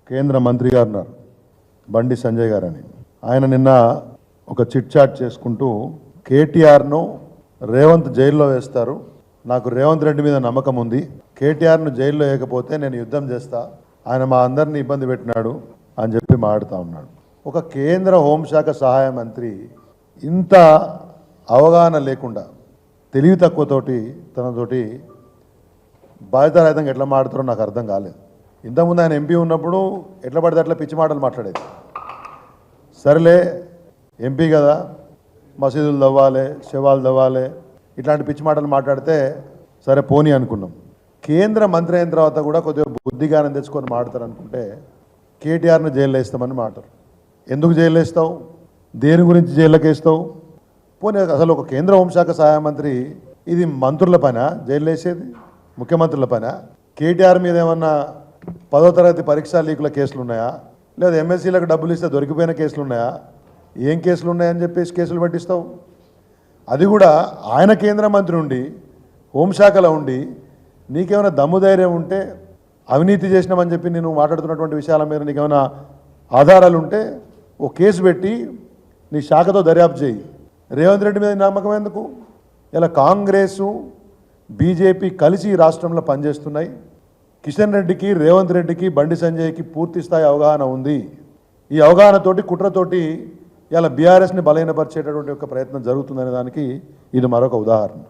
కేంద్ర మంత్రి గారు ఉన్నారు బండి సంజయ్ గారు అని. ఆయన నిన్న ఒక చిట్ చాట్ చేసుకుంటూ కేటీఆర్ను రేవంత్ జైల్లో వేస్తారు, నాకు రేవంత్ రెడ్డి మీద నమ్మకం ఉంది, కేటీఆర్ను జైల్లో వేయకపోతే నేను యుద్ధం చేస్తా, ఆయన మా అందరినీ ఇబ్బంది పెట్టినాడు అని చెప్పి మాట్లాడుతూ ఉన్నాడు. ఒక కేంద్ర హోంశాఖ సహాయ మంత్రి ఇంత అవగాహన లేకుండా తెలివి తక్కువతోటి తనతోటి బాధ్యతారహితంగా ఎట్లా మాట్లాడుతారో నాకు అర్థం కాలేదు. ఇంతకుముందు ఆయన ఎంపీ ఉన్నప్పుడు ఎట్లా పడితే అట్లా పిచ్చి మాటలు మాట్లాడేది. సరేలే ఎంపీ కదా, మసీదులు తవ్వాలి, శవాలు తవ్వాలి, ఇట్లాంటి పిచ్చి మాటలు మాట్లాడితే సరే పోనీ అనుకున్నాం. కేంద్ర మంత్రి అయిన తర్వాత కూడా కొద్దిగా బుద్ధిగానం తెచ్చుకొని మాట్లాడతారు అనుకుంటే కేటీఆర్ను జైల్లో వేస్తామని మాట్లాడరు. ఎందుకు జైల్లో వేస్తావు, దేని గురించి జైల్లోకి వేస్తావు? పోనీ అసలు ఒక కేంద్ర హోంశాఖ సహాయ మంత్రి ఇది మంత్రుల పైన జైల్లో వేసేది, ముఖ్యమంత్రుల పైన? కేటీఆర్ మీద ఏమన్నా 10వ తరగతి పరీక్షా లీకుల కేసులు ఉన్నాయా, లేదా ఎమ్మెల్సీలకు డబ్బులు ఇస్తే దొరికిపోయిన కేసులు ఉన్నాయా? ఏం కేసులు ఉన్నాయని చెప్పేసి కేసులు పట్టిస్తావు? అది కూడా ఆయన కేంద్ర మంత్రి ఉండి హోంశాఖలో ఉండి నీకేమైనా దమ్ము ధైర్యం ఉంటే అవినీతి చేసినామని చెప్పి నేను మాట్లాడుతున్నటువంటి విషయాల మీద నీకేమైనా ఆధారాలు ఉంటే ఓ కేసు పెట్టి నీ శాఖతో దర్యాప్తు చేయి. రేవంత్ రెడ్డి మీద నమ్మకం ఎందుకు? ఇలా కాంగ్రెసు బీజేపీ కలిసి ఈ రాష్ట్రంలో పనిచేస్తున్నాయి. కిషన్ రెడ్డికి, రేవంత్ రెడ్డికి, బండి సంజయ్కి పూర్తి స్థాయి అవగాహన ఉంది. ఈ అవగాహనతోటి కుట్రతోటి ఇలా బీఆర్ఎస్ని బలహీనపరిచేటటువంటి ఒక ప్రయత్నం జరుగుతుందనే దానికి ఇది మరొక ఉదాహరణ.